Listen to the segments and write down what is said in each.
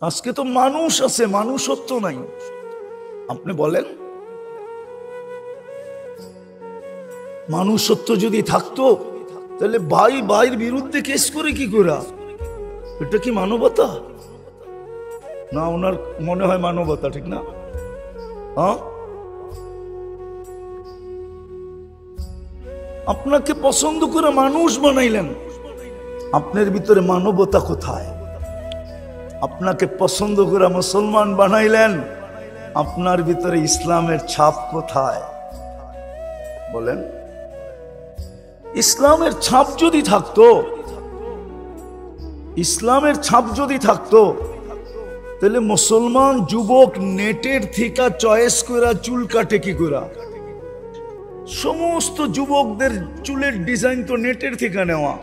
আজকে তো মানুষ আছে, মানুষত্ব নাই। আপনি বলেন, মানুষত্ব যদি থাকতো তাহলে ভাই ভাইয়ের বিরুদ্ধে কেস করে কি করে? এটা কি মানবতা? না, ওনার মনে হয় মানবতা, ঠিক না? হ্যাঁ, আপনাকে পছন্দ করে মানুষ বানাইলেন, আপনার ভিতরে মানবতা কোথায়? আপনাকে পছন্দ করে মুসলমান বানাইলেন, আপনার ভিতরে ইসলামের ছাপ কোথায়? বলেন, ইসলামের ছাপ যদি থাকতো, ইসলামের ছাপ যদি থাকতো, তাহলে মুসলমান যুবক নেটের থেকে চয়েস করে চুল কাটে কি করে? সমস্ত যুবকদের চুলের ডিজাইন তো নেটের থেকে নেওয়া।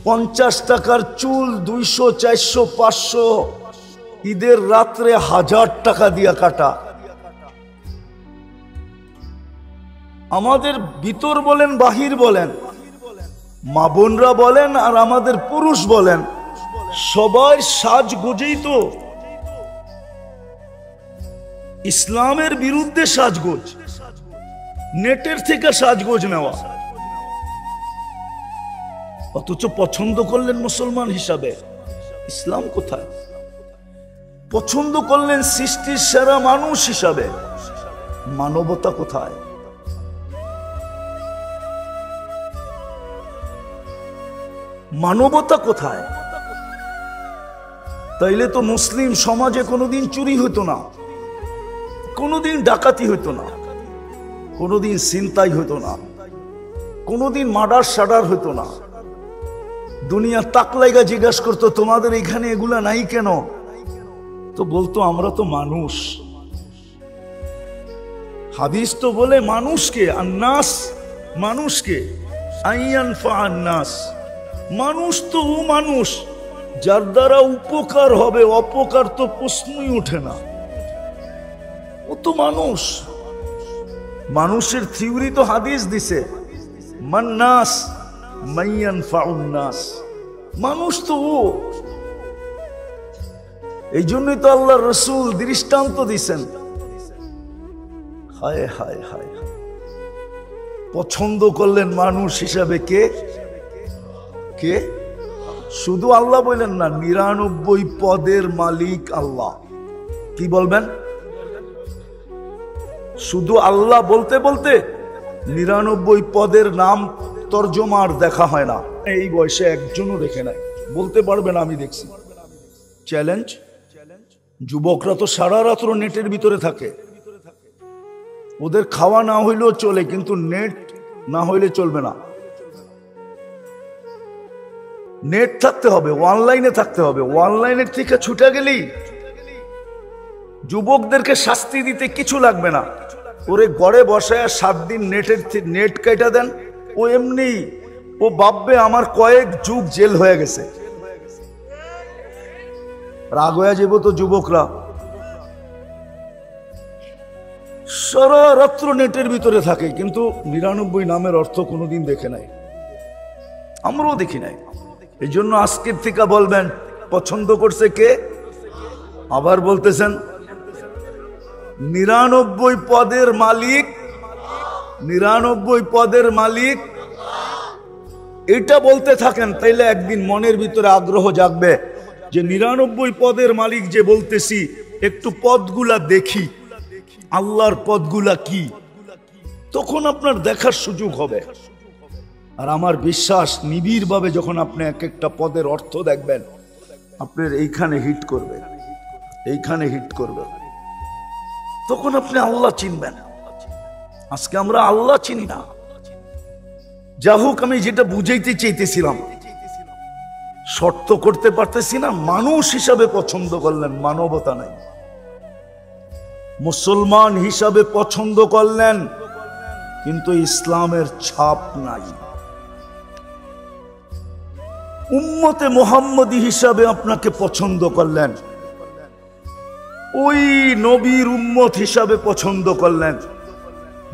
50 টাকার চুল 200, 400, 500, ঈদের রাত্রে 1000 টাকা দিয়া কাটা। আমাদের ভিতর বলেন, বাহির বলেন, মা বোনরা বলেন আর আমাদের পুরুষ বলেন, সবাই সাজগোজেই তো ইসলামের বিরুদ্ধে সাজগোজ, নেটের থেকে সাজগোজ নেওয়া। অথচ পছন্দ করলেন মুসলমান হিসাবে, ইসলাম কোথায়? পছন্দ করলেন সৃষ্টির সেরা মানুষ হিসাবে, মানবতা কোথায়? মানবতা কোথায়? তাইলে তো মুসলিম সমাজে কোনোদিন চুরি হতো না, কোনোদিন ডাকাতি হতো না, কোনোদিন ছিনতাই হতো না, কোনোদিন মার্ডার সাডার হতো না। দুনিয়া তাকলাইগা জিজ্ঞাসা করতো, তোমাদের এখানে এগুলা নাই কেন? তো বলতো, আমরা তো মানুষ। হাদিস তো বলে মানুষকে, আন্নাস, মানুষকে, আইয়ানফা আন্নাস, মানুষ তো ও মানুষ যার দ্বারা উপকার হবে, অপকার তো প্রশ্নই ওঠে না। ও তো মানুষ। মানুষের থিওরি তো হাদিস দিছে, মান্নাস মাইয়ানফাউন্নাস, মানুষ তো ও। এই জন্যই তো আল্লাহ রসুল দৃষ্টান্ত দিছেন। হায় হায় হায়, পছন্দ করলেন মানুষ হিসাবে কে? কে? শুধু আল্লাহ বললেন না, 99 পদের মালিক আল্লাহ। কি বলবেন? শুধু আল্লাহ বলতে বলতে 99 পদের নাম তর্জমার দেখা হয় না। এই বয়সে একজনও দেখে নাই, বলতে পারবেন আমি দেখছি। চ্যালেঞ্জ, যুবকরা তো সারা রাত্র নেটের ভিতরে থাকে, ওদের খাওয়া না হইলেও চলে, কিন্তু নেট না হইলে চলবে না। নেট থাকতে হবে, অনলাইনে থাকতে হবে। অনলাইনের থেকে ছুটে গেলেই যুবকদেরকে শাস্তি দিতে কিছু লাগবে না। ওরে ঘরে বসায় 7 দিন নেট কেটে দেন, ও এমনি ও ভাববে আমার কয়েক যুগ জেল হয়ে গেছে। রাগ হয়ে যাব তো যুবকরা। সারা রাত্র নেটের ভিতরে থাকে, কিন্তু 99 নামের অর্থ কোনোদিন দেখে নাই, আমরাও দেখি নাই। এই জন্য আজকের থেকে বলবেন, পছন্দ করছে কে? আবার বলতেছেন, 99 পদের মালিক, 99 পদের মালিক। এটা বলতে থাকেন, তাইলে একদিন মনের ভিতরে আগ্রহ জাগবে যে 99 পদের মালিক যে বলতেছি, একটু পদগুলা দেখি, আল্লাহর পদগুলা কি। তখন আপনার দেখার সুযোগ হবে। আর আমার বিশ্বাস, নিবিড় ভাবে যখন আপনি এক একটা পদের অর্থ দেখবেন, আপনার এইখানে হিট করবে, এইখানে হিট করবে, তখন আপনি আল্লাহ চিনবেন। আজকে আমরা আল্লাহ চিনি না। যা হোক, আমি যেটা বুঝাইতে চাইতেছিলাম, শর্ত করতে পারতেছি না। মানুষ হিসাবে পছন্দ করলেন, মানবতা নাই। মুসলমান হিসাবে পছন্দ করলেন, কিন্তু ইসলামের ছাপ নাই। উম্মতে মুহাম্মদী হিসাবে আপনাকে পছন্দ করলেন, ওই নবীর উম্মত হিসাবে পছন্দ করলেন,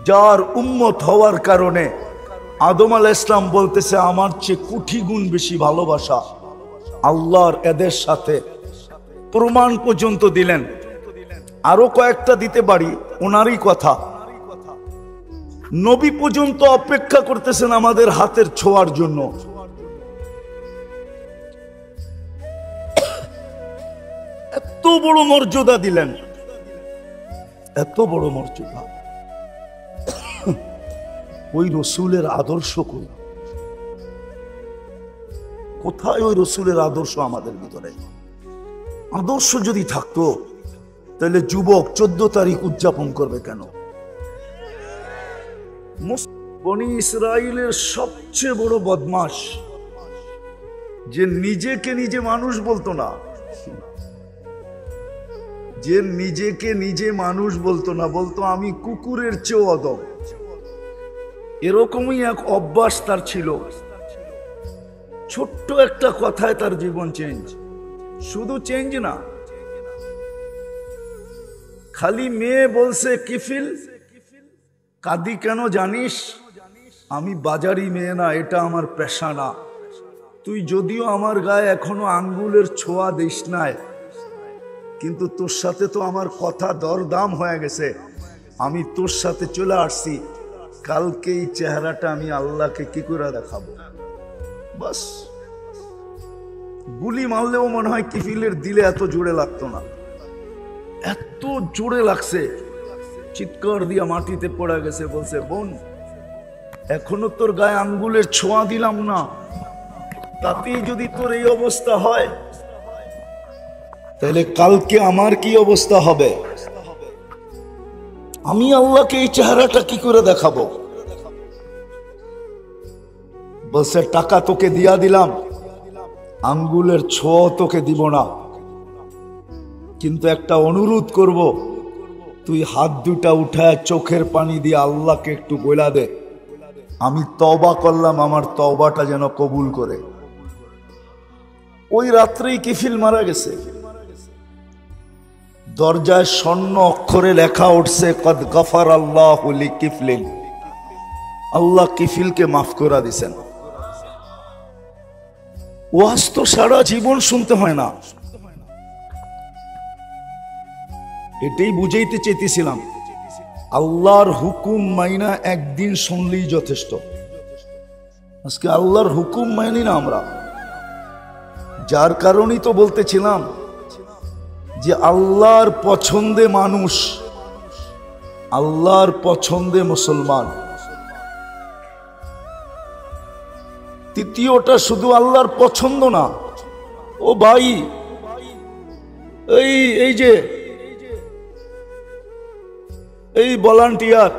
যার উম্মত হওয়ার কারণে আদম আলাইহিস সালাম বলতেছে, আমার চেয়ে কোটি গুণ বেশি ভালোবাসা আল্লাহর এদের সাথে প্রমাণ পর্যন্ত দিলেন। আরো কয়েকটা দিতে পারি, ওনারই কথা। নবী পর্যন্ত অপেক্ষা করতেছেন আমাদের হাতের ছোঁয়ার জন্য। এত বড় মর্যাদা দিলেন, এত বড় মর্যাদা। ওই রসুলের আদর্শ কোথায়? ওই রসুলের আদর্শ আমাদের ভিতরে। আদর্শ যদি থাকতো তাহলে যুবক 14 তারিখ উদযাপন করবে কেন? বনি ইসরাইলের সবচেয়ে বড় বদমাশ যে নিজেকে নিজে মানুষ বলতো না, যে নিজেকে নিজে মানুষ বলতো না, বলতো আমি কুকুরের চেয়েও অদম। এরকমই এক অভ্যাস তার ছিল। ছোট্ট একটা কথায় তার জীবন চেঞ্জ। শুধু চেঞ্জ না, খালি মেয়ে বলছে কিফিল, কাঁদি কেন জানিস? আমি বাজারি মেয়ে না, এটা আমার পেশা না। তুই যদিও আমার গায়ে এখনো আঙ্গুলের ছোঁয়া দিস নাই, কিন্তু তোর সাথে তো আমার কথা দরদাম হয়ে গেছে। আমি তোর সাথে চলে আসছি, কালকে এই চেহারাটা আমি আল্লাহকে কি করে দেখাবো? বাস। গুলি মারলেও মনে হয় কিফিলের দিলে এত জোরে লাগতো না, এত জোরে লাগছে, চিৎকার দিয়া মাটিতে পড়ে গেছে। বলছে, বোন, এখনো তোর গায়ে আঙ্গুলের ছোঁয়া দিলাম না, তাতেই যদি তোর এই অবস্থা হয়, তাহলে কালকে আমার কি অবস্থা হবে? আমি আল্লাহকে এই চেহারাটা কি করে দেখাবো? বলছে, টাকা তোকে দিয়া দিলাম, আঙ্গুলের ছোঁয়া তোকে দিব না, কিন্তু একটা অনুরোধ করব, তুই হাত দুটা উঠায় চোখের পানি দিয়ে আল্লাহকে একটু বলা দে, আমি তওবা করলাম, আমার তওবাটা যেন কবুল করে। ওই রাত্রেই কিফিল মারা গেছে। দরজায় স্বর্ণ অক্ষরে লেখা উঠছে, কদ গফার আল্লাহু লিকিফলিন, আল্লাহ কিফিলকে মাফ করে দিয়েছেন। ওয়াজ তো সারা জীবন শুনতে হয় না। এটাই বুঝাইতে চাইতেছিলাম, আল্লাহর হুকুম মাইনা একদিন শুনলেই যথেষ্ট। আজকে আল্লাহর হুকুম মাইনি না আমরা, যার কারণেই তো বলতেছিলাম যে আল্লাহর পছন্দে মানুষ, আল্লাহর পছন্দে মুসলমান। তৃতীয়টা শুধু আল্লাহর পছন্দ না। ও ভাই, এই যে এই ভলান্টিয়ার,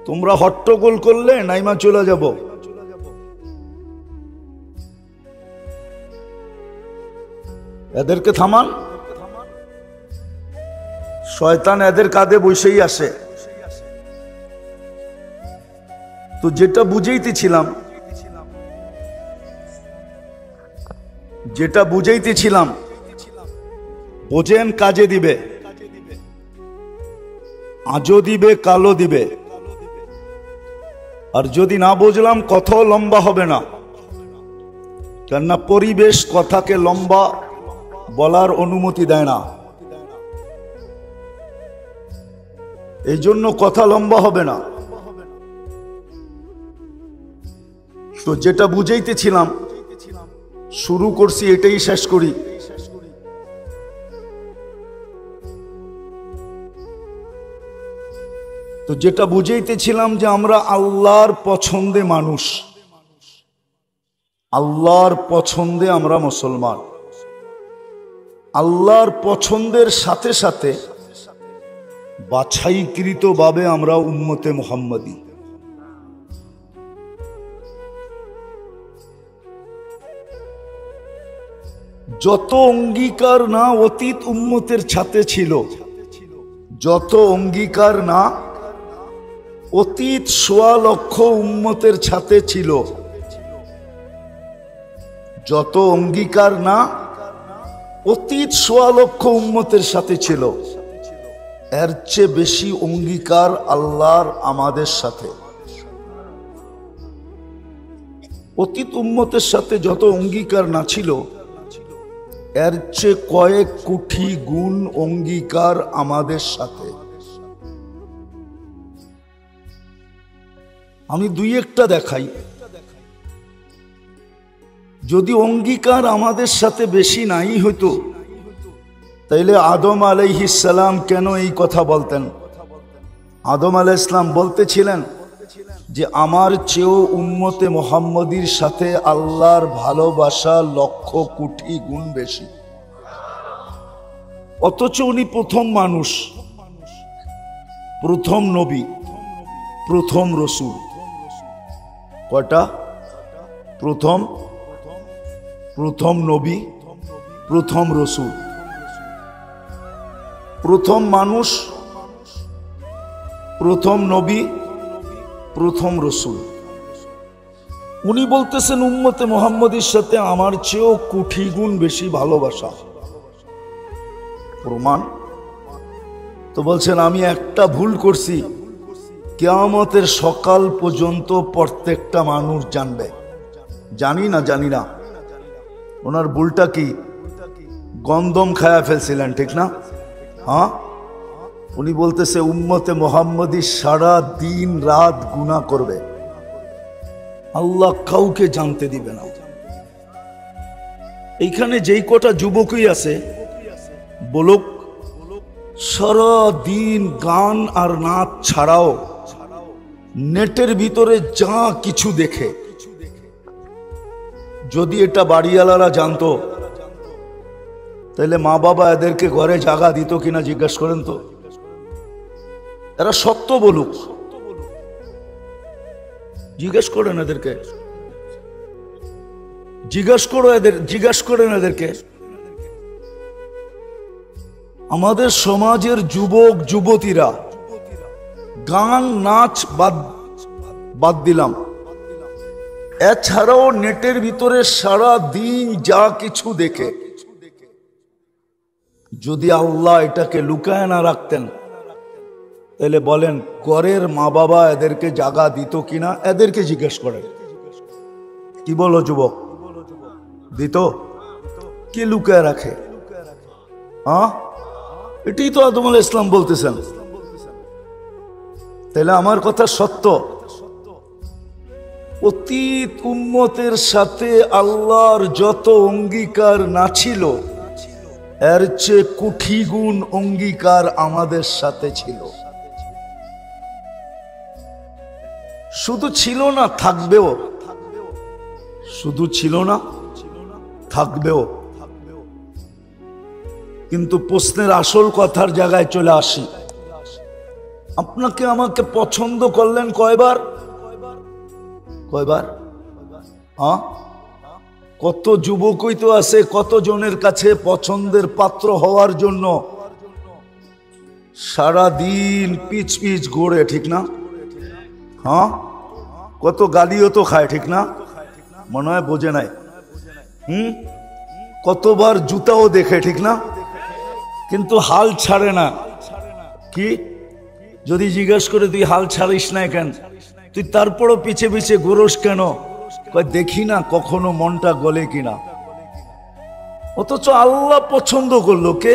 তোমরা হট্টগোল করলে নাইমা চলে যাব। এদেরকে থামান। শয়তান এদের কাঁধে বসেই আসে। তো যেটা বুঝাইতেছিলাম, বোঝেন, কাজে দিবে, আজও দিবে, কালো দিবে। আর যদি না বুঝলাম, কথাও লম্বা হবে না, কেননা পরিবেশ কথাকে লম্বা বলার অনুমতি দেয় না। এই জন্য কথা লম্বা হবে না। তো যেটা বুঝাইতেছিলাম, শুরু করছি, এটাই শেষ করি। তো যেটা বুঝাইতেছিলাম যে আমরা আল্লাহর পছন্দে মানুষ, আল্লাহর পছন্দে আমরা মুসলমান। আল্লাহর পছন্দের সাথে সাথে বাছাইকৃতভাবে আমরা উম্মতে মুহাম্মাদি। যত অঙ্গীকার না অতীত উম্মতের সাথে ছিল, যত অঙ্গীকার না অতীত ১৬ লক্ষ উম্মতের সাথে ছিল, যত অঙ্গীকার না অতীত ১৬ লক্ষ উম্মতের সাথে ছিল, এর চেয়ে বেশি অঙ্গীকার আল্লাহর আমাদের সাথে। অতীত উম্মতের সাথে যত অঙ্গীকার না ছিল এর চেয়ে কয়েক কোটি গুণ অঙ্গীকার আমাদের সাথে। আমি দুই একটা দেখাই। যদি অঙ্গীকার আমাদের সাথে বেশি নাই হইতো তাইলে আদম আলাইহিস সালাম কেন এই কথা বলতেন? আদম আলাইহিস সালাম বলতেছিলেন যে আমার চেয়েও উম্মতে মুহাম্মদীর সাথে আল্লাহর ভালোবাসা লক্ষ কোটি গুণ বেশি। অথচ উনি প্রথম মানুষ, প্রথম নবী, প্রথম রসুল। কয়টা? প্রথম নবী, প্রথম রসুল, প্রথম মানুষ, প্রথম নবী, প্রথম রসুল। উনি বলতেছেন উম্মতে মুহাম্মদীর সাথে আমার চেয়েও কোটি গুণ বেশি ভালোবাসা। প্রমাণ তো বলছেন আমি একটা ভুল করছি, কিয়ামতের সকাল পর্যন্ত প্রত্যেকটা মানুষ জানবে। জানি না ওনার ভুলটা কি? গন্ধম খায়া ফেলছিলেন, ঠিক না? হ্যাঁ, উনি বলতেছে উম্মতে মুহাম্মদী সারা দিন রাত গুনাহ করবে, আল্লাহ কাউকে জানতে দিবে না। এইখানে যেই কটা যুবকই আছে বলুক, সারা দিন গান আর নাচ ছাড়াও নেটের ভিতরে যা কিছু দেখে, যদি এটা বাড়িওয়ালারা জানতো তাহলে মা বাবা এদেরকে ঘরে জায়গা দিত কিনা জিজ্ঞেস করেন তো। এরা সত্য বলুক, জিজ্ঞেস করেন এদেরকে, জিজ্ঞেস করেন এদেরকে। আমাদের সমাজের যুবক যুবতীরা গান নাচ বাদ দিলাম, এছাড়াও নেটের ভিতরে সারা দিন যা কিছু দেখে, যদি আল্লাহ এটাকে লুকায় না রাখতেন তাহলে বলেন ঘরের মা বাবা এদেরকে জায়গা দিত কিনা? এদেরকে জিজ্ঞেস করেন। কি বলো যুবক, দিত? কি লুকায় রাখে? হ্যাঁ, এটাই তো আদম আলাইহিস সালাম বলতেছেন। তাহলে আমার কথা সত্য। অতীত উম্মতের সাথে আল্লাহর যত অঙ্গীকার না ছিল এর চেয়ে কোটি গুণ অঙ্গীকার আমাদের সাথে ছিল। শুধু ছিল না, থাকবেও। শুধু ছিল না, থাকবেও। কিন্তু প্রশ্নের আসল কথার জায়গায় চলে আসি। আপনাকে আমাকে পছন্দ করলেন কয়বার? হ্যাঁ, কত যুবকই তো আছে কত জনের কাছে পছন্দের পাত্র হওয়ার জন্য সারা দিন পিচ ঘোরে, ঠিক না? হ্যাঁ, কত গালিও তো খায়, ঠিক না? মনে হয় বোঝে নাই। কতবার জুতাও দেখে, ঠিক না? কিন্তু হাল ছাড়ে না। কি যদি জিজ্ঞেস করে তুই হাল ছাড়িস না কেন, তুই তারপরও পিছে ঘোরস কেন? দেখি না কখনো মনটা গলে কিনা। অথচ আল্লাহ পছন্দ করলো কে?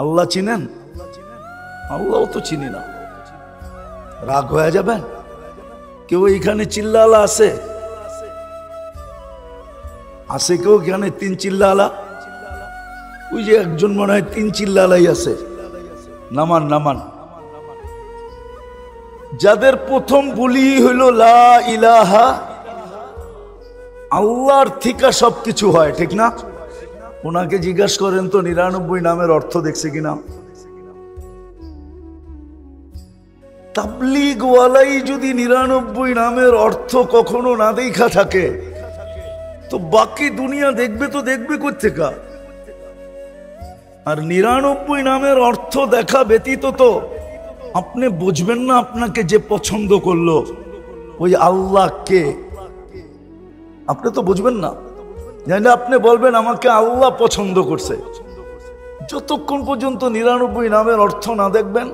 আল্লাহ চিনেন? আল্লাহ তো চিনি না। রাগ হয়ে যাবেন? কেউ এইখানে চিল্লালা আছে? কেউ এখানে 3 চিল্লালা? ওই যে একজন মনে হয় 3 চিল্লালাই আছে। নামান। যাদের প্রথম বলি হইল লা ইলাহা, আল্লাহর থেকে সবকিছু হয়, ঠিক না? ওনাকে জিজ্ঞাসা করেন তো 99 নামের অর্থ দেখছে কিনা। তাবলীগ ওয়ালাই যদি 99 নামের অর্থ কখনো না দেখা থাকে তো বাকি দুনিয়া দেখবে তো দেখবে কোত্থেকা? আর 99 নামের অর্থ দেখা ব্যতীত তো আপনি বুঝবেন না আপনাকে যে পছন্দ করলো ওই আল্লাহ কে, আপনি তো বুঝবেন না। জানি আপনি বলবেন আমাকে আল্লাহ পছন্দ করছে, যতক্ষণ পর্যন্ত 99 নামের অর্থ না দেখবেন।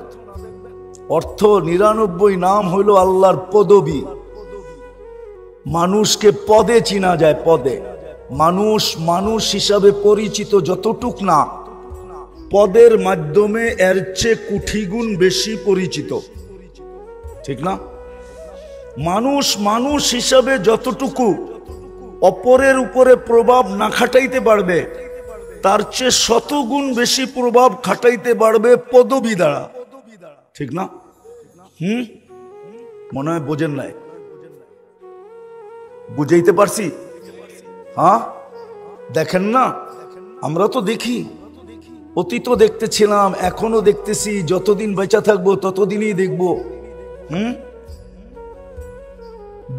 অর্থ 99 নাম হইল আল্লাহর পদবী। মানুষকে পদে চিনা যায়, পদে। মানুষ মানুষ হিসাবে পরিচিত যতটুক না, পদের মাধ্যমে এর চেয়ে কোটি গুণ বেশি পরিচিত, ঠিক না? মানুষ মানুষ হিসাবে যতটুকু অপরের উপরে প্রভাব না খাটাইতে পারবে, তার চেয়ে শতগুণ বেশি প্রভাব খাটাইতে পারবে পদবী দ্বারা, ঠিক না? মনে হয় বোঝেন নাই? বুঝাইতে পারছি? হ্যাঁ, দেখেন না, আমরা তো দেখি, অতীত দেখতেছিলাম, এখনো দেখতেছি, যতদিন বেঁচে থাকবো ততদিনই দেখবো।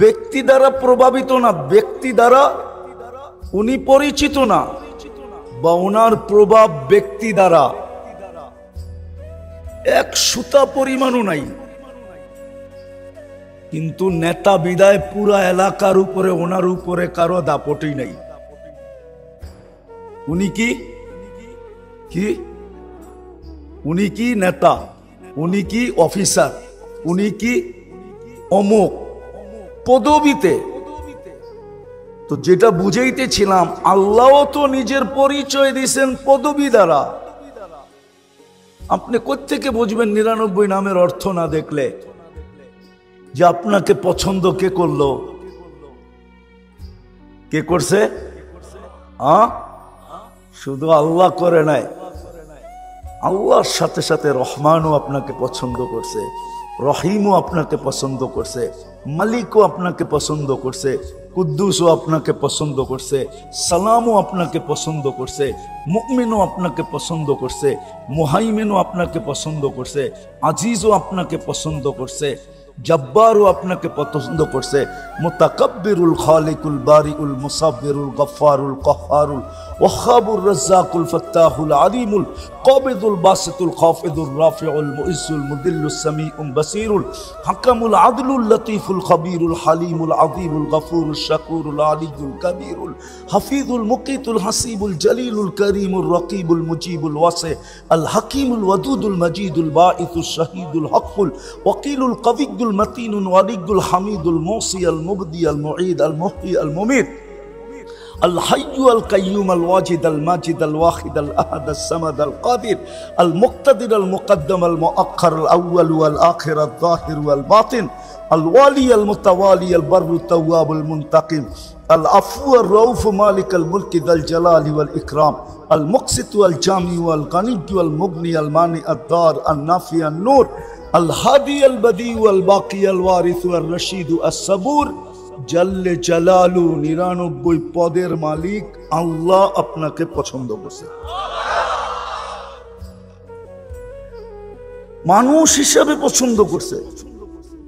ব্যক্তি দ্বারা প্রভাবিত না, ব্যক্তি দ্বারা উনি পরিচিত না, বা ওনার প্রভাব ব্যক্তি দ্বারা এক সুতা পরিমাণও নাই, কিন্তু নেতা বিদায় পুরা এলাকার উপরে ওনার উপরে কারো দাপটই নাই। উনি কি কি উনি কি নেতা, উনি কি অফিসার, উনি কি অমুক পদবিতে। তো যেটা বুঝাইতেছিলাম, আল্লাহ তো নিজের পরিচয় দিয়েছেন পদবী দ্বারা। আপনি কোত্থেকে বুঝবেন 99 নামের অর্থ না দেখলে যে আপনাকে পছন্দ কে করলো, কে করছে? শুধু আল্লাহ করে নাই, আল্লাহর সাথে সাথে রহমানও আপনাকে পছন্দ করছে, রহিমও আপনাকে পছন্দ করছে, মালিকও আপনাকে পছন্দ করছে, কুদ্দুসও আপনাকে পছন্দ করছে, সালামও আপনাকে পছন্দ করছে, মুমিনও আপনাকে পছন্দ করছে, মুহাইমিনও আপনাকে পছন্দ করছে, আজিজও আপনাকে পছন্দ করছে, জব্বারও আপনাকে পছন্দ করছে, মুতাকাব্বিরুল খালিকুল বারিউল মুসাব্বিরুল গফফারুল কহ্হারুল ওয়াহাবুর রাজ্জাকুল ফাত্তাহুল আলিমুল কাবিদুল বাসিতুল খাফিদুর রাফিউল মুইজ্জুল মুদিল্লুস সামিউল বাসিরুল হাকামুল আদলুল লতীফুল খবীরুল হালিমুল আযীমুল গফুরুল শাকুরুল আলিয়ুল কবীরুল হাফিজুল মুকিতুল হাসিবুল জলিলুল করিমুল রকিবুল মুজিবুল ওয়াসি আল হাকিমুল ওয়াদুদুল মজিদুল বাঈসুশ শাহীদুল হকুল ওয়াকিলুল কবিয়ুল المتين الولي الحميد الموصي المبدي المعيد المحيي المميت الحي القيوم الواجد الماجد الواحد الأحد الصمد القادر المقتدر المقدم المؤخر الأول والآخر الظاهر والباطن الوالي المتوالي البر التواب المنتقم العفو الرؤوف مالك الملك ذا الجلال والإكرام المقسط والجامع والغني والمغني المانع الدار النافع النور الهادي البديع والباقي الوارث والرشيد الصبور জাল্লে জালালু 99 পদের মালিক আল্লাহ আপনাকে পছন্দ করছে। মানুষ হিসাবে পছন্দ করছে,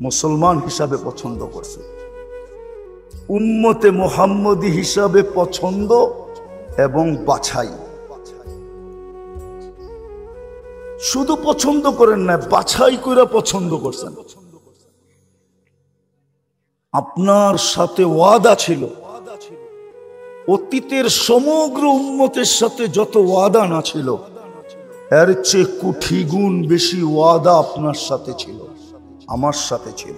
মুসলমান হিসাবে পছন্দ করছে, উম্মতে মুহাম্মদী হিসাবে পছন্দ এবং বাছাই। শুধু পছন্দ করেন না, বাছাই করে পছন্দ করছেন। আপনার সাথে ওয়াদা ছিল, অতীতের সমগ্র উম্মতের সাথে যত ওয়াদা না ছিল, এর চেয়ে কোটি গুণ বেশি ওয়াদা আপনার সাথে ছিল, আমার সাথে ছিল।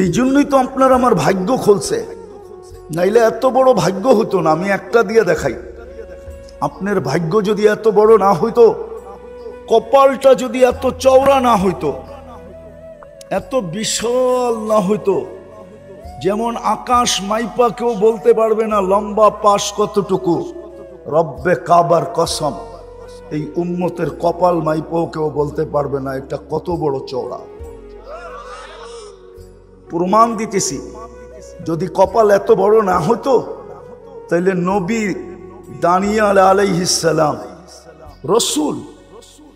এই জন্যই তো আপনার আমার ভাগ্য খুলছে, নাইলে এত বড় ভাগ্য হতো না। আমি একটা দিয়ে দেখাই, আপনার ভাগ্য যদি এত বড় না হইতো, কপালটা যদি এত চওড়া না হইতো, এত বিশাল না হইতো, যেমন আকাশ মাইপা কেউ বলতে পারবে না লম্বা পাশ কতটুকু, রব্বে কাবার কসম এই উম্মতের কপাল মাইপাও কেউ বলতে পারবে না এটা কত বড় চওড়া। প্রমাণ দিতেছি, যদি কপাল এত বড় না হতো, তাইলে নবী দানিয়াল আলাইহিস সালাম,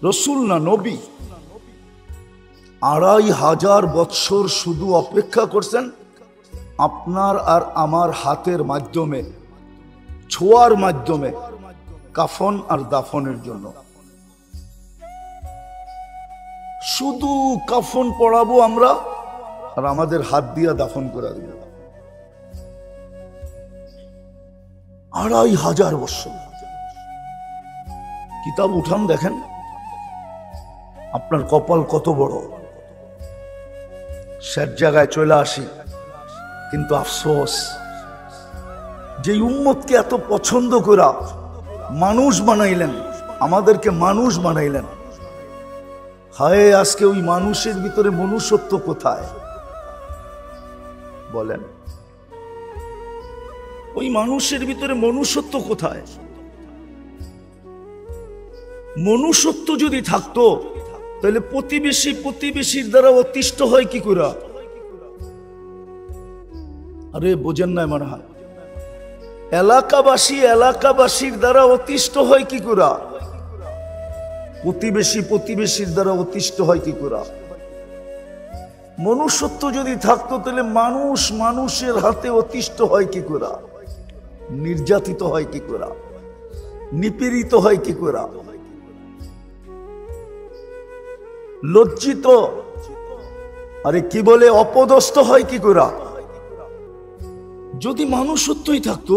রসুল না নবী, 2500 বৎসর শুধু অপেক্ষা করছেন আপনার আর আমার হাতের মাধ্যমে, ছোঁয়ার মাধ্যমে কাফন আর দাফনের জন্য। শুধু কাফন পড়াবো আমরা আর আমাদের হাত দিয়া দাফন করে দিব। 2500 বৎসর। কিতাব উঠান দেখেন আপনার কপাল কত বড়। শেষ জায়গায় চলে আসি। কিন্তু আফসোস, যে উম্মতকে এত পছন্দ করা মানুষ বানাইলেন, আমাদেরকে মানুষ বানাইলেন, হায় আজকে ওই মানুষের ভিতরে মনুষ্যত্ব কোথায় বলেন? ওই মানুষের ভিতরে মনুষ্যত্ব কোথায়? মনুষ্যত্ব যদি থাকতো তাহলে প্রতিবেশীর দ্বারা অতিষ্ঠ হয় কি করে? আরে বোঝেন না মনে হয়? এলাকাবাসীর দ্বারা অতিষ্ঠ হয় কি করে? প্রতিবেশীর দ্বারা অতিষ্ঠ হয় কি করে? মনুষ্যত্ব যদি থাকতো তাহলে মানুষের হাতে অতিষ্ঠ হয় কি করে? নির্যাতিত হয় কি করে? নিপীড়িত হয় কি করে? লজ্জিত, আরে কি বলে, অপদস্থ হয় কি করে? যদি মানুষত্বই থাকতো,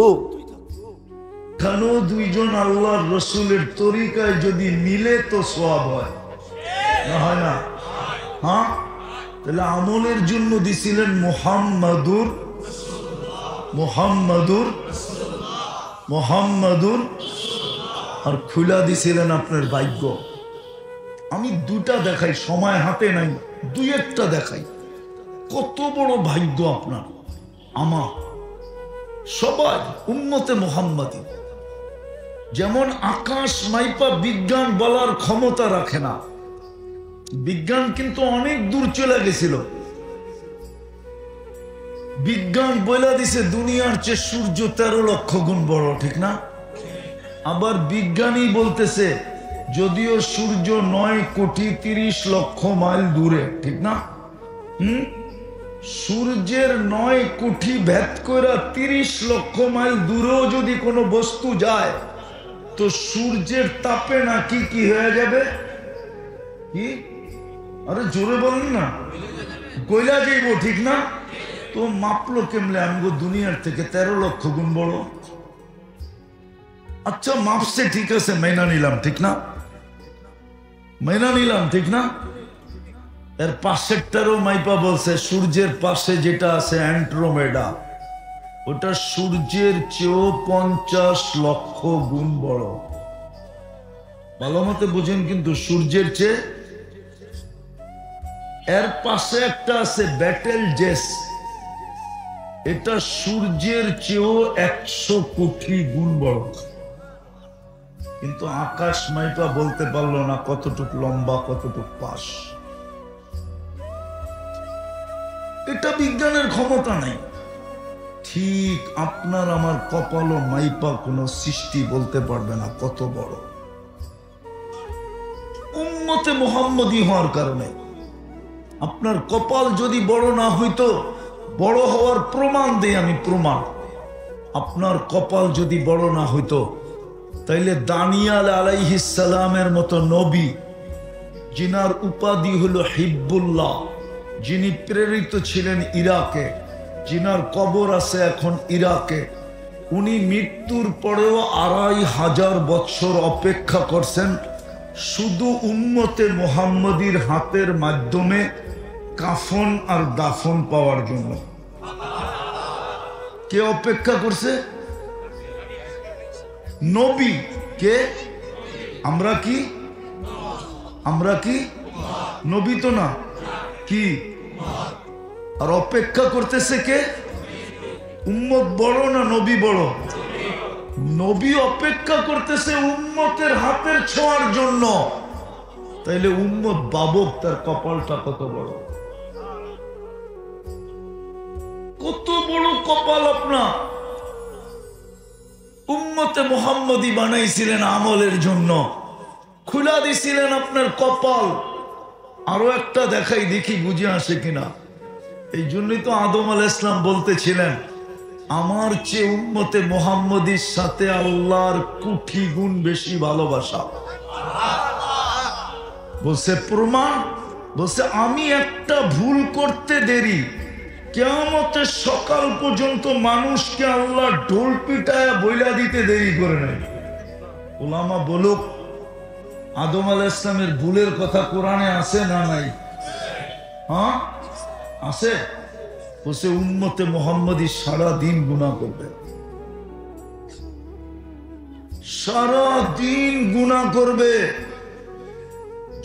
কেন দুইজন আল্লাহর রসুলের তরিকায় যদি মিলে তো সওয়াব হয়, না হয় না? হ্যাঁ, তাহলে আমলের জন্য দিছিলেন মুহাম্মাদুর আর খুলা দিছিলেন আপনার ভাগ্য। আমি দুটা দেখাই, সময় হাতে নাই, দুই একটা দেখাই। কত বড় ভাগ্য আপনার আমার, সবাই উম্মতে মুহাম্মাদি। যেমন আকাশ মাইপা বিজ্ঞান বলার ক্ষমতা রাখে না, বিজ্ঞান কিন্তু অনেক দূর চলে গেছিল। বিজ্ঞান বলে দিছে দুনিয়ার চেয়ে সূর্য 13 লক্ষ গুণ বড়, ঠিক না? আবার বিজ্ঞানী বলতেছে যদিও সূর্য 9,30,00,000 মাইল দূরে, ঠিক না? সূর্যের 9 কোটি ভেদ করে 30 লক্ষ মাইল দূরেও যদি কোনো বস্তু যায় তো সূর্যের তাপে নাকি কি হয়ে যাবে? কি? আরে জোরে বলেন না, গইলা যাইব, ঠিক না? তো মাপলো কেমলে? আমগো দুনিয়ার থেকে 13 লক্ষ গুণ বড়। আচ্ছা মাপছে, ঠিক আছে, মেনা নিলাম, ঠিক না? মেনা নিলাম, ঠিক না? এর পাশেরটারও মাইপা বলছে সূর্যের পাশে যেটা আছে অ্যান্ড্রোমেডা, ওটা সূর্যের চেয়েও 50 লক্ষ গুণ বড়। ভালো মতে বুঝেন কিন্তু, সূর্যের চেয়ে। এর পাশে একটা আছে ব্যাটেল জেস, এটা সূর্যের চেয়েও 100 কোটি গুণ বড়। কিন্তু আকাশ মাইপা বলতে পারলো না কতটুক লম্বা, কতটুক পাশ। এটা বিজ্ঞানের ক্ষমতা নাই। ঠিক আপনার আমার কপালও মাইপা কোনো সৃষ্টি বলতে পারবে না কত বড়। উম্মতে মুহাম্মদী হওয়ার কারণে আপনার কপাল যদি বড় না হইতো, বড় হওয়ার প্রমাণ দেই আমি, প্রমাণ। আপনার কপাল যদি বড় না হইতো তাইলে দানিয়াল আলাইহিস সালামের মতো নবী, যিনার উপাধি হলো হিব্বুল্লাহ, যিনি প্রেরিত ছিলেন ইরাকে, যিনার কবর আছে এখন ইরাকে, উনি মৃত্যুর পরেও 2500 বছর অপেক্ষা করছেন শুধু উম্মতে মুহাম্মদীর হাতের মাধ্যমে কাফন আর দাফন পাওয়ার জন্য। কে অপেক্ষা করছে? নবী। কে? আমরা কি? আমরা কি নবী তো না, কি? আর অপেক্ষা করতেছে কে? উম্মত বড় না নবী বড়? নবী অপেক্ষা করতেছে উম্মতের হাতের ছোঁয়ার জন্য। তাইলে উম্মত বাবক তার কপালটা কত বড়, কত বড় কপাল আপনার। উম্মতে মুহাম্মদী বানাইছিলেন আমলের জন্য, খুলা দিছিলেন আপনার কপাল। আরো একটা দেখাই, দেখি বুঝে আসে কিনা। এই জন্যই তো আদম আলাইহিস সালাম বলতেছিলেন আমার চেয়ে উম্মতে মুহাম্মদীর সাথে আল্লাহর কোটি গুণ বেশি ভালোবাসা। বলছে প্রমাণ, বলছে আমি একটা ভুল করতে দেরি, কিয়ামতের সকাল পর্যন্ত মানুষকে আল্লাহ ঢোল পিটায় বইলা দিতে দেরি করে নাই। ওলামা বলুক আদম আলাইহিস সালামের ভুলের কথা কোরআনে আছে না নাই? হ্যাঁ, আছে? বসে উম্মতে মুহাম্মদী সারা দিন গুনাহ করবে, সারা দিন গুনাহ করবে।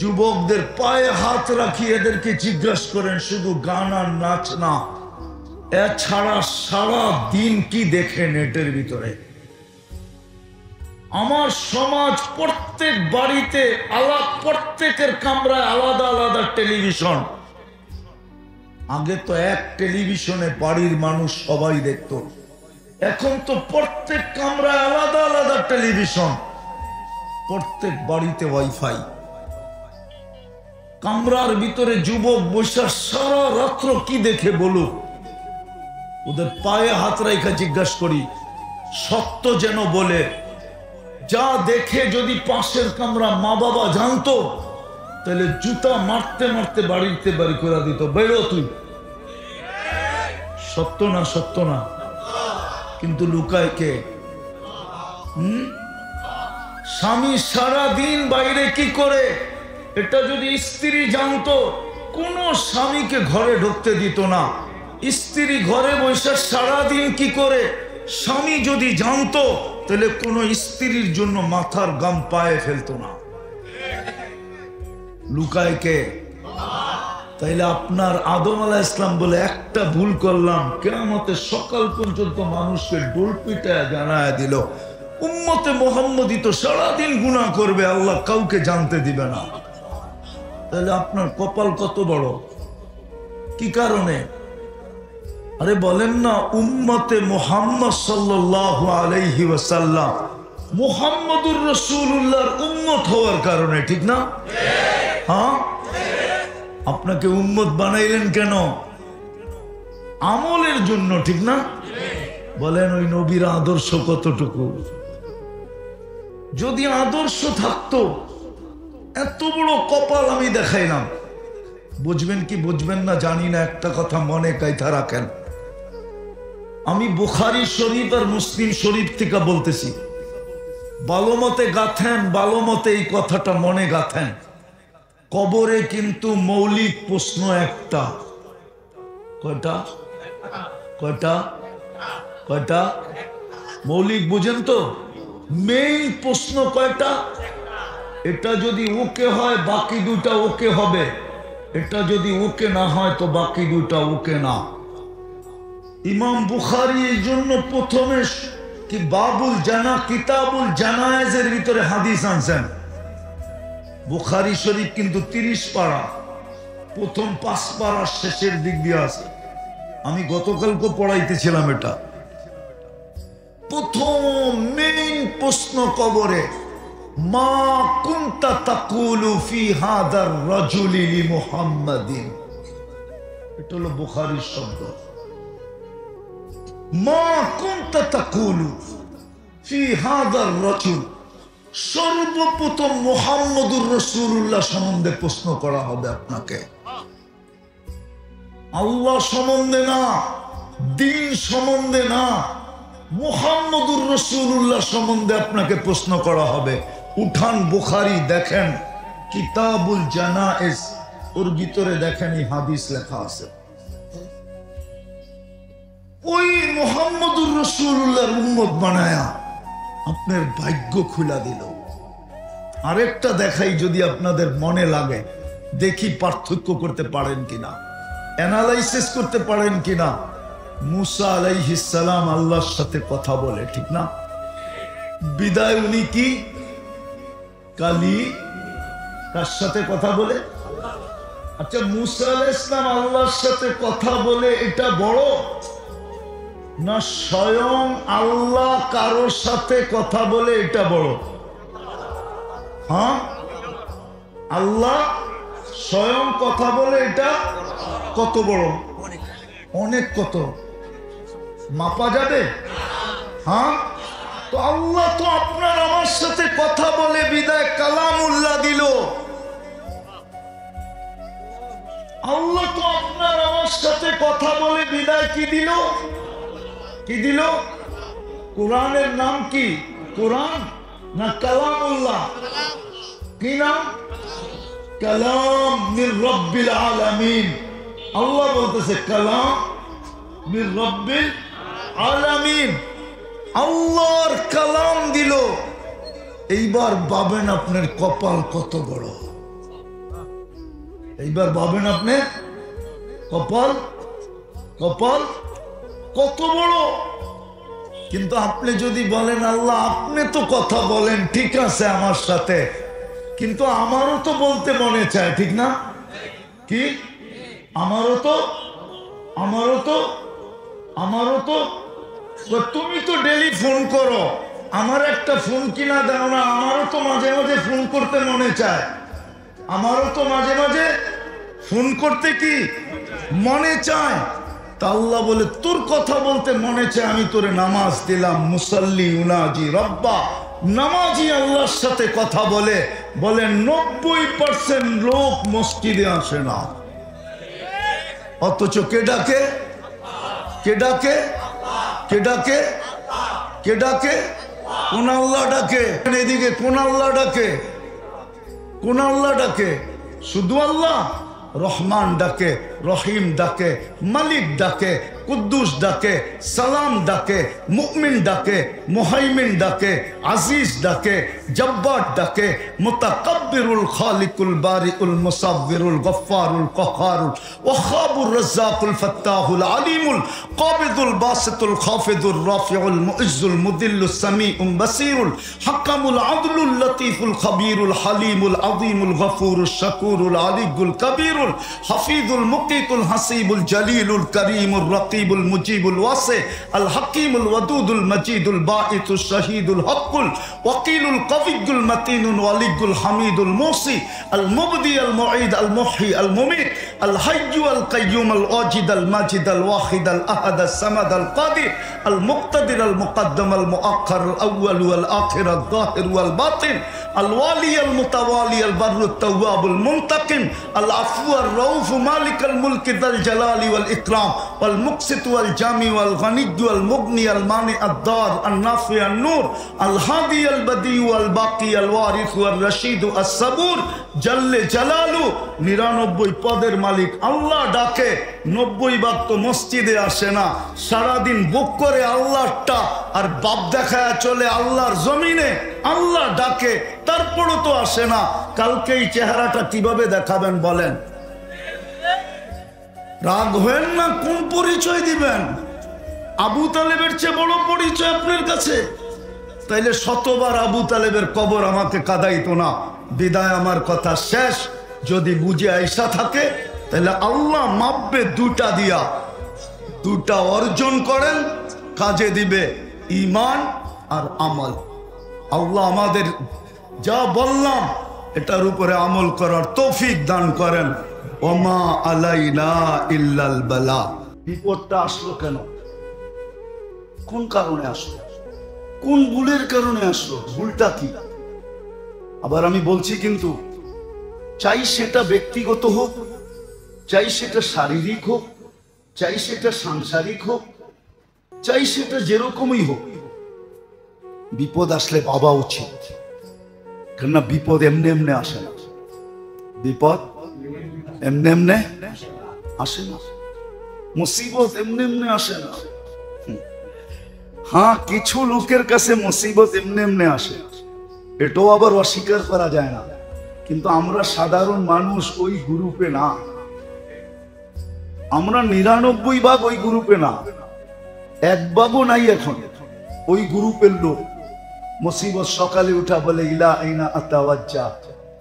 যুবকদের পায়ে হাত রাখি এদেরকে জিজ্ঞাসা করেন, শুধু গান আর নাচ না, এছাড়া সারা দিন কি দেখে নেটের ভিতরে? আমার সমাজ প্রত্যেক বাড়িতে প্রত্যেকের কামরায় আলাদা আলাদা টেলিভিশন। আগে তো এক টেলিভিশনে বাড়ির মানুষ সবাই দেখত, এখন তো প্রত্যেক কামরায় আলাদা আলাদা টেলিভিশন, প্রত্যেক বাড়িতে ওয়াইফাই। কামরার ভিতরে যুবক বসে সারা রাত্র কি দেখে বলুক? ওদের পায়ে হাত রেখে জিজ্ঞাসা করি, সত্য যেন বলে। যা দেখে যদি পাশের কামরা মা বাবা জানতো, তাহলে জুতা মারতে মারতে বাড়িতে বাড়ি করে দিত, বেরো তুই। সত্য না? সত্য না? কিন্তু লুকায় কে? স্বামী সারা দিন বাইরে কি করে, এটা যদি স্ত্রী জানতো, কোন স্বামীকে ঘরে ঢুকতে দিত না। স্ত্রী ঘরে বসে সারাদিন কি করে, স্বামী যদি জানতো, তাহলে কোন স্ত্রীর জন্য মাথার গাম পায়ে ফেলতো না। লুকায় কে? তাইলে আপনার আদম আলাইহিস সালাম বলে একটা ভুল করলাম, কিয়ামতের সকাল পর্যন্ত মানুষকে ডোল পিটায় জানায় দিল, উম্মতে মুহাম্মদী তো সারাদিন গুনাহ করবে, আল্লাহ কাউকে জানতে দিবে না। তাহলে আপনার কপাল কত বড়? কি কারণে? আরে বলেন না, উম্মতে মুহাম্মদ সাল্লাল্লাহু আলাইহি ওয়াসাল্লাম মুহাম্মদুর রাসূলুল্লাহর উম্মত হওয়ার কারণে, ঠিক না? হ্যাঁ, আপনাকে উম্মত বানাইলেন কেন? আমলের জন্য, ঠিক না? বলেন ওই নবীর আদর্শ কতটুকু? যদি আদর্শ থাকতো, এত বড় কপাল আমি দেখাইলাম, বুঝবেন কি বুঝবেন না জানি না, একটা কথা মনে কাইথা রাখেন। আমি বুখারী শরীফ আর মুসলিম শরীফ থেকে বলতেছি, ভালো মতে গাথেন, ভালো মতে এই কথাটা মনে গাথেন। কবরে কিন্তু মৌলিক প্রশ্ন একটা। কয়টা? কয়টা? কয়টা? মৌলিক বুঝেন তো? মেইন প্রশ্ন কয়টা? এটা যদি ওকে হয় বাকি দুটা ওকে হবে, এটা যদি ওকে না হয় তো বাকি দুটা ওকে না। ইমাম বুখারী এই জন্য প্রথমে কি বাবুল জানা, কিতাবুল জানায়েজের ভিতরে হাদিস আনছেন। বুখারী শরীফ কিন্তু 30 পারা, প্রথম 5 পারার শেষের দিক দিয়ে আছে। আমি গতকালকে পড়াইতেছিলাম এটা। প্রথম মেইন প্রশ্ন কবরে, মা কুনতা তাকুলু ফি হাদার রাজুলি লি মুহাম্মাদিন। এটা হলো বুখারীর শব্দ। মা কুনতা তাকুলু ফি হাদার রাজুল, সর্বপ্রথম মুহাম্মদুর রাসূলুল্লাহ সম্বন্ধে প্রশ্ন করা হবে আপনাকে। আল্লাহ সম্বন্ধে না, দ্বীন সম্বন্ধে না, মুহাম্মদুর রাসূলুল্লাহ সম্বন্ধে আপনাকে প্রশ্ন করা হবে। উঠান বুখারী দেখেন, কিতাবুল জানায়েজ, ওর ভিতরে দেখেন এই হাদিস লেখা আছে। ওই মুহাম্মদুর রাসূলুল্লাহর উম্মত বানায়া আপনার ভাগ্য খুলা দিল। আরেকটা দেখাই যদি আপনাদের মনে লাগে, দেখি পার্থক্য করতে পারেন কিনা, অ্যানালাইসিস করতে পারেন কিনা। মুসা আলাইহিস সালাম আল্লাহর সাথে কথা বলে, ঠিক না? বিদায় উনি কি কালি কার সাথে কথা বলে? আচ্ছা, মুসা আলাইহিস সালাম আল্লাহর সাথে কথা বলে এটা বড় না স্বয়ং আল্লাহ কারোর সাথে কথা বলে এটা বড়? হ্যাঁ, আল্লাহ স্বয়ং কথা বলে এটা কত বড়? অনেক। কত মাপা যাবে? হ্যাঁ, তো আল্লাহ তো আপনার আমার সাথে কথা বলে বিদায় কালামুল্লাহ দিল। আল্লাহ তো আপনার আমার সাথে কথা বলে বিদায় কি দিল? কি দিল? কোরআনের নাম কি? কোরআন না কালামুল্লাহ? কি নাম? কালাম মির রব্বিল আলামিন। আল্লাহ বলতেছে কালাম মির রব্বিল আলামিন, আল্লাহর কালাম দিল। এইবার ভাবেন আপনার কপাল কত বড়, এইবার ভাবেন আপনি কপাল কপাল কত বড়। কিন্তু আপনি যদি বলেন আল্লাহ আপনি তো কথা বলেন ঠিক আছে আমার সাথে, কিন্তু আমারও তো বলতে মনে চায়, ঠিক না? কি আমারও তো তুমি তো ডেলি ফোন করো, আমার একটা ফোন কিনা দাও না, আমারও তো মাঝে মাঝে ফোন করতে মনে চায়, আমারও তো মাঝে মাঝে ফোন করতে কি মনে চায়। তা আল্লাহ বলে তোর কথা বলতে মনে চায়, আমি তোরে নামাজ দিলাম। মুসাল্লি উনাজি রব্বা, নামাজি আল্লাহর সাথে কথা বলে। বলে 90% লোক মসজিদে আসে না, অথচ কে ডাকে কে ডাকে কে ডাকে কে ডাকে? কোন আল্লাহ ডাকে? এদিকে কোন আল্লাহ ডাকে? কোন আল্লাহ ডাকে? শুধু আল্লাহ? রহমান ডাকে, রহিম ডাকে, মালিক ডাকে, কুদ্দুস ডাকে, সালাম ডাকে, মুমিন ডাকে, মুহাইমিন ডাকে, আজিজ ডাকে, জব্বার ডাকে, মুতাকাব্বিরুল খালিকুল বারিউল মুসাব্বিরুল গফফারুল কহ্হারুল ওয়াহাবুর রাজ্জাকুল ফাত্তাহুল আলিমুল কাবিদুল বাসিতুল খাফিদুর রাফিউল মুইজ্জুল মুদিল্লুস সামিউল বাসিরুল হাকামুল আদলুল লতীফুল খাবীরুল হালিমুল আযীমুল গফুরুশ শাকুরুল আলিয়ুল কবীরুল হাফিজুল মুকিতুল হাসিবুল জলিলুল করিমুর রাকিবুল মুজিবুল ওয়াসি আল হাকিমুল ওয়াদুদুল মজিদুল বাঈতুশ শাহীদুল হকুল ওয়াকিলুল কবিয়ুল মতিনুল ওয়ালিয়ুল হামিদুল মুসি আল মুবদি আল মুঈদ আল মুহয়ি আল মুমীত আল হাইয়্যু আল কাইয়্যুম আল ওয়াজিদ আল মাজিদ আল ওয়াহিদ আল আহাদ আল সামাদ আল কাদির আল মুক্তাদির আল মুকদ্দম আল মুআক্খার আল আউয়াল ওয়াল আখির আল যাহির ওয়াল বাতিন আল ওয়ালি আল মুতাওয়ালি আল বাররুত তাওয়াবুল মুনতাকিম আল আফু আর রউফ মালিক আল মুলক যাল জালালি ওয়াল ইকরাম ওয়াল মুকসিত ওয়াল জামি ওয়াল গনি ওয়াল মুগনি আল মানি আদ দার আন নাফি আন নূর আল হাদি আল বদি ওয়াল বাকি আল ওয়ারিস ওয়াল রশিদ আস সাবুর জাল্লে জালালু। 99 পদের মালিক আল্লাহ ডাকে, 90 ভাগ তো মসজিদে আসে না, সারাদিন বুক করে আল্লাহটা আর বাপ দেখায় চলে আল্লাহর জমিনে। আল্লাহ ডাকে তারপরও তো আসে না। কালকে এই চেহারাটা কিভাবে দেখাবেন বলেন? রাগ হবেন না, কোন পরিচয় দিবেন? আবু তালেবের চেয়ে বড় পরিচয় আপনার কাছে? তাইলে শতবার আবু তালেবের কবর আমাকে কাঁদাইতো না। বিদায় আমার কথা শেষ। যদি বুঝে আইসা থাকে তাহলে আল্লাহ মাপবে দুটা দিয়া, দুটা অর্জন করেন কাজে দিবে, ঈমান আর আমল। আল্লাহ আমাদের যা বললাম এটার উপরে আমল করার তৌফিক দান করেন। ওমা আলাইনা ইল্লাল বালা। বিপদটা আসলো কেন? কোন কারণে আসলো? কোন ভুলের কারণে আসলো? ভুলটা কি? আবার আমি বলছি কিন্তু, চাই সেটা ব্যক্তিগত হোক, চাই সেটা শারীরিক হোক, চাই সেটা সাংসারিক হোক, চাই সেটা যেরকমই হোক, বিপদ আসলে ভাবা উচিত। কেননা বিপদ এমনি এমনি আসে না, বিপদ এমনি এমনি আসে না, মুসিবত এমনি এমনি আসে না। হ্যাঁ, কিছু লোকের কাছে মুসিবত এমনি এমনি আসে, এটাও আবার অস্বীকার করা যায় না। কিন্তু আমরা সাধারণ মানুষ ওই গ্রুপে না, আমরা 99 ভাগ ওই গ্রুপে না, এক ভাগও নাই এখন ওই গ্রুপের লোক। মুসিবত সকালে উঠা বলে ইলা আইনা আতাওয়াজ্জা,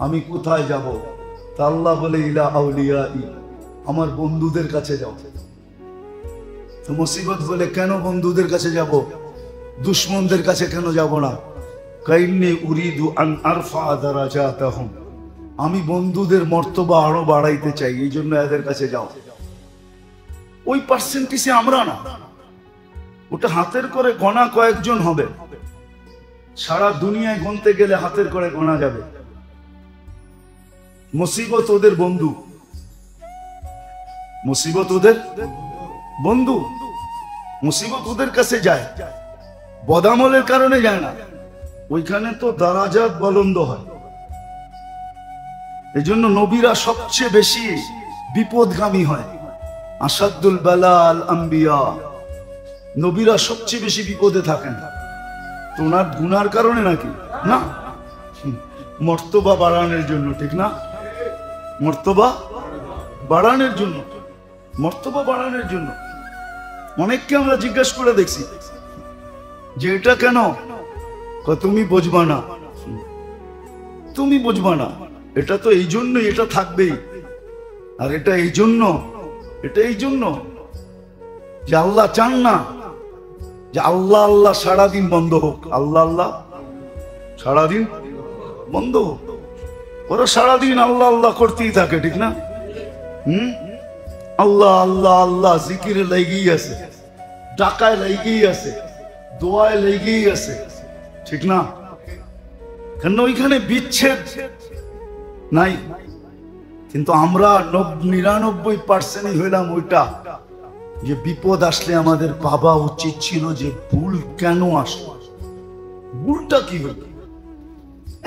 আমি কোথায় যাব? তা আল্লাহ বলে ইলা আউলিয়াই, আমার বন্ধুদের কাছে যাও। তো মুসিবত বলে কেন বন্ধুদের কাছে যাব? দুশ্মনদের কাছে কেন যাব না? কাইন্নি উরিদু আন আরফা দারাজাতাহুম, আমি বন্ধুদের মর্তবা আরো বাড়াইতে চাই, এই জন্য এদের কাছে যাও। ওই পার্সেন্টেজে আমরা না, ওটা হাতের করে গোনা কয়েকজন হবে, সারা দুনিয়ায় গুনতে গেলে হাতের করে গোনা যাবে। মুসিবত ওদের বন্ধু, মুসিবত ওদের বন্ধু, মুসিবত ওদের কাছে যায়, বদামলের কারণে যায় না। ওইখানে তো দারাজাত বুলন্দ হয়। এই জন্য নবীরা সবচেয়ে বেশি বিপদগামী হয়। আসাদুল বালা আল আম্বিয়া, নবীরা সবচেয়ে বেশি বিপদে থাকেন। তো ওনার গুনার কারণে নাকি না, মর্তবা বাড়ানোর জন্য, ঠিক না? মর্তবা বাড়ানোর জন্য, মর্তবা বাড়ানোর জন্য। অনেককে আমরা জিজ্ঞাসা করে দেখছি যে এটা কেন, তুমি বুঝবা না, তুমি বুঝবা না, এটা তো এই জন্যই, এটা থাকবেই। আর এটা এই জন্য, এটা এই জন্য যে আল্লাহ চান না যে আল্লাহ আল্লাহ সারাদিন বন্ধ হোক, আল্লাহ আল্লাহ সারাদিন বন্ধ হোক। ওরা সারাদিন আল্লাহ আল্লাহ করতেই থাকে, ঠিক না? আল্লাহ আল্লাহ আল্লাহ জিকিরে লেগেই আছে, ডাকায় লেগেই আছে, দোয়ায় লেগেই আছে, ঠিক না? কেন ওইখানে বিচ্ছেদ নাই। কিন্তু আমরা 99% হইলাম ওইটা, যে বিপদ আসলে আমাদের ভাবা উচিত ছিল যে ভুল কেন আসলো, ভুলটা কি হলো।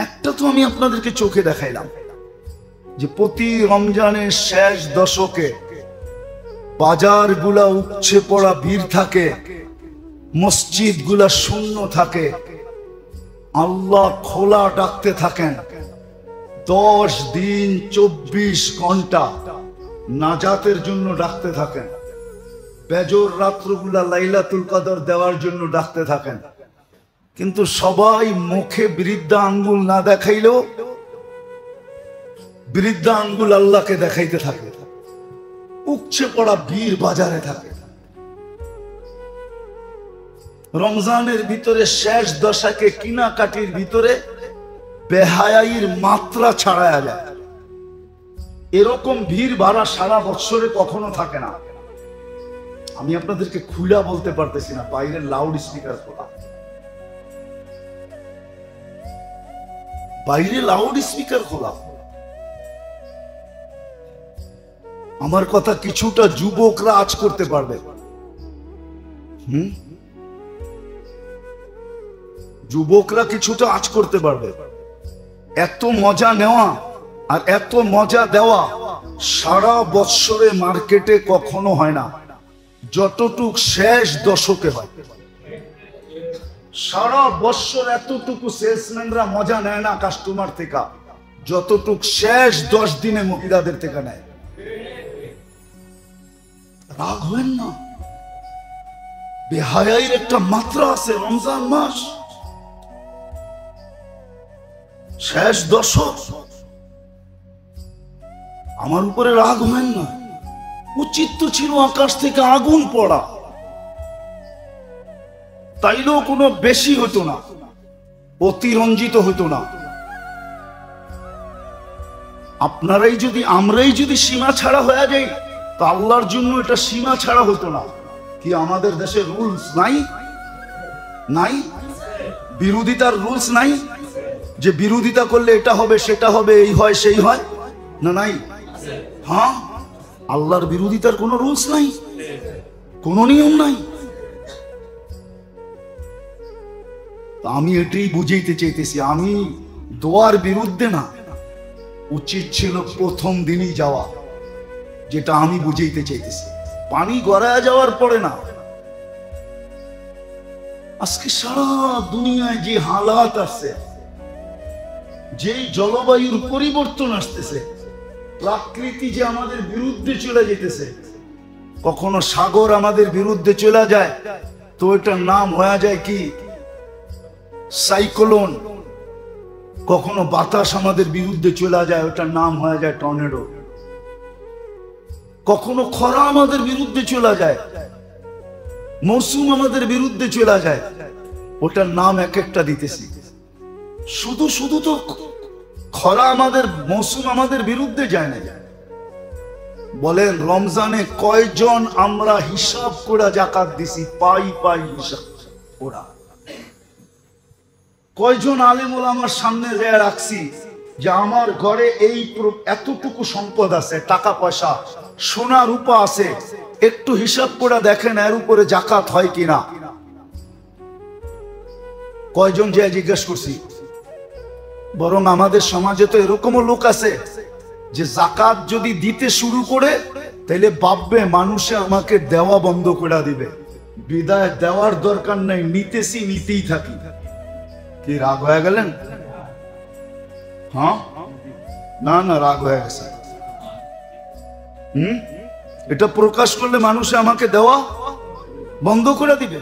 একটা তো আমি আপনাদেরকে চোখে দেখাইলাম যে প্রতি রমজানের শেষ দশকে বাজার গুলা উপচে পড়া ভিড় থাকে, মসজিদ গুলা শূন্য থাকে, আল্লাহ খোলা ডাকতে থাকেন 10 দিন 24 ঘন্টা নাজাতের জন্য ডাকতে থাকেন, বেজর রাত্রগুলা লাইলাতুল কদর দেওয়ার জন্য ডাকতে থাকেন। কিন্তু সবাই মুখে বৃদ্ধা আঙ্গুল না দেখাইলেও বৃদ্ধা আঙ্গুল আল্লাহকে দেখাইতে থাকে, উপচে পড়া ভিড় বাজারে থাকে। রমজানের ভিতরে শেষ দশাকে কিনাকাটির ভিতরে বেহায়াইর মাত্রা ছাড়ায়া যায়। এরকম ভিড় ভাড়া সারা বছরে কখনো থাকে না। আমি আপনাদেরকে খুলা বলতে পারতেছি না, বাইরের লাউড স্পিকার খোলা, বাইরে লাউড স্পিকার খোলা। আমার কথা কিছুটা যুবকরা আজ করতে পারবে, যুবকরা কিছুটা আজ করতে পারবে। এত মজা নেওয়া আর এত মজা দেওয়া সারা বৎসরে মার্কেটে কখনো হয় না, যতটুক শেষ দশকে হয়। সারা বৎসর এতটুকু সেলসম্যানরা মজা নেয় না কাস্টমার থেকে, যতটুক শেষ 10 দিনে মহিলাদের থেকে নেয়। রাগ হবেন না, বেহায়াইর একটা মাত্রা আছে। রমজান মাস শেষ দশক, আমার উপরে রাগ হবেন না। উচিত তো ছিল আকাশ থেকে আগুন পড়া, তাইলেও কোনো বেশি হতো না, অতিরঞ্জিত হতো না। আপনারাই যদি, আমরাই যদি সীমা ছাড়া হয়ে যাই, তা আল্লাহর জন্য এটা সীমা ছাড়া হতো না। কি আমাদের দেশে রুলস নাই? নাই? বিরোধিতার রুলস নাই? যে বিরোধিতা করলে এটা হবে, সেটা হবে, এই হয়, সেই হয়, না নাই? হ্যাঁ, আল্লাহর বিরোধিতার কোনো রুলস নাই, কোনো নিয়ম নাই। আমি এটাই বুঝাইতে চাইতেছি, আমি দোয়ার বিরুদ্ধে না। উচিত ছিল প্রথম দিনই যাওয়া, যেটা আমি বুঝাইতে চাইতেছি। পানি গড়ায় যাওয়ার পরে না। আজকে সারা দুনিয়ায় যে হালাত আছে, যেই জলবায়ুর পরিবর্তন আসতেছে, প্রকৃতি যে আমাদের বিরুদ্ধে চলে যেতেছে, কখনো সাগর আমাদের বিরুদ্ধে চলে যায় তো এটার নাম হয়ে যায় কি সাইক্লোন, কখনো বাতাস আমাদের বিরুদ্ধে চলে যায়, ওটার নাম হয়ে যায় টর্নেডো, কখনো খরা আমাদের বিরুদ্ধে চলে যায়, মৌসুম আমাদের বিরুদ্ধে চলে যায়, ওটার নাম এক একটা দিতেছি। শুধু শুধু তো খরা আমাদের, মৌসুম আমাদের বিরুদ্ধে যায় না। বলেন রমজানে কয়জন আমরা হিসাব করে জাকাত দিছি? পাই পাই হিসাব ওরা। কয়জন আলেম ওলামার সামনে যায় রাখছি যে আমার ঘরে এই এতটুকু সম্পদ আছে, টাকা পয়সা, সোনা রূপা আছে, একটু হিসাব করে দেখেন এর উপরে জাকাত হয় কিনা। কয়জন যে জিজ্ঞেস করছি? বরং আমাদের সমাজে তো এরকমও লোক আছে যে জাকাত যদি দিতে শুরু করে তাইলে ভাববে মানুষে আমাকে দেওয়া বন্ধ করে দিবে, বিদায় দেওয়ার দরকার নাই, নিতেছি নিতেই থাকি। কি রাগ হয়ে গেলেন? হ্যাঁ না না, রাগ হয়ে গেছে। এটা প্রকাশ করলে মানুষে আমাকে দেওয়া বন্ধ করে দিবে।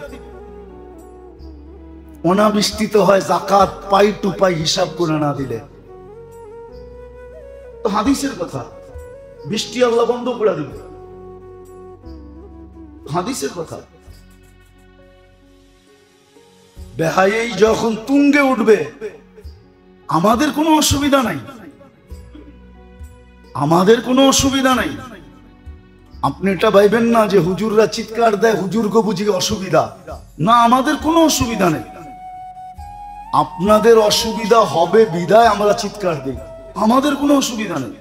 অনাবৃষ্টিতে হয় যাকাত পাই টু পাই হিসাব করে না দিলে। তো হাদিসের কথা, বৃষ্টি আল্লাহ বন্ধ করে দিবে, হাদিসের কথা। বেহায়াই যখন তুঙ্গে উঠবে আমাদের কোনো অসুবিধা নাই, আমাদের কোনো অসুবিধা নাই। আপনি এটা ভাইবেন না যে হুজুররা চিৎকার দেয় হুজুরকে বুঝি অসুবিধা, না, আমাদের কোনো অসুবিধা নেই। আপনাদের অসুবিধা হবে বিদায় আমরা চিৎকার দিই, আমাদের কোনো অসুবিধা নেই,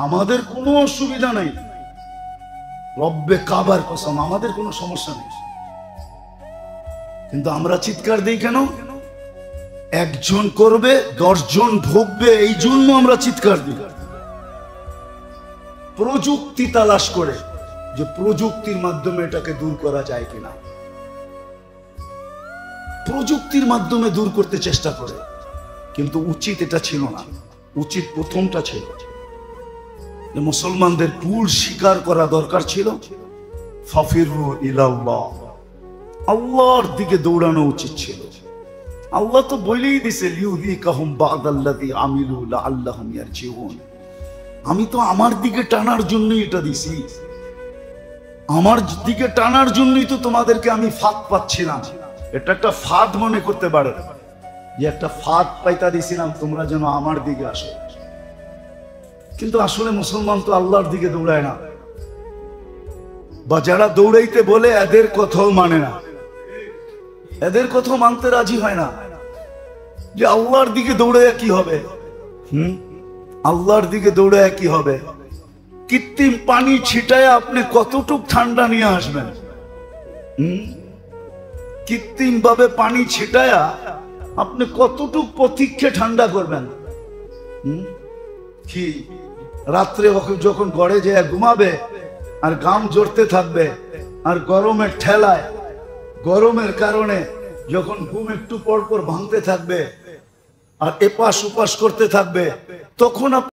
আমাদের কোনো অসুবিধা নেই। রব্বে কাবার কসম, আমাদের কোনো সমস্যা নেই। কিন্তু আমরা চিৎকার দিই কেন? একজন করবে 10 জন ভোগবে, এই জন্য আমরা চিৎকার দিই। প্রযুক্তি তালাশ করে যে প্রযুক্তির মাধ্যমে এটাকে দূর করা যায় কিনা, প্রযুক্তির মাধ্যমে দূর করতে চেষ্টা করে। কিন্তু উচিত এটা ছিল না, উচিত প্রথমটা ছিল যে মুসলমানদের ভুল স্বীকার করা দরকার ছিল। ফাফিরু ইলাল্লাহ, আল্লাহর দিকে দৌড়ানো উচিত ছিল। আল্লাহ তো বলেই দিছে লিউযিকাহুম বা'দাল্লাযী আমিলু লাআল্লাহুম ইয়ারজিউন। আমি তো আমার দিকে টানার জন্যই এটা দিছি, আমার দিকে টানার জন্যই তো তোমাদেরকে আমি ফাঁদ পাচ্ছিলাম। এটা একটা ফাঁদ মনে করতে পারো, যে একটা ফাঁদ পাইতা দিছিলাম তোমরা যেন আমার দিকে আসো। কিন্তু আসলে মুসলমান তো আল্লাহর দিকে দৌড়ায় না, বা যারা দৌড়াইতে বলে এদের কথাও মানে না, এদের কথাও মানতে রাজি হয় না। যে আল্লাহর দিকে দৌড়ায় কি হবে? আল্লাহর দিকে দৌড়ায় কি হবে? কৃত্রিম পানি ছিটায় আপনি কতটুক ঠান্ডা নিয়ে আসবেন? কৃত্রিম ভাবে পানি ছিটায়া আপনি কতটুক প্রতীক্ষে ঠান্ডা করবেন? কি রাত্রে যখন ঘরে যায় ঘুমাবে আর ঘাম ঝরতে থাকবে আর গরমের ঠেলায়, গরমের কারণে যখন ঘুম একটু পর পর ভাঙতে থাকবে আর এপাশ ওপাশ করতে থাকবে, তখন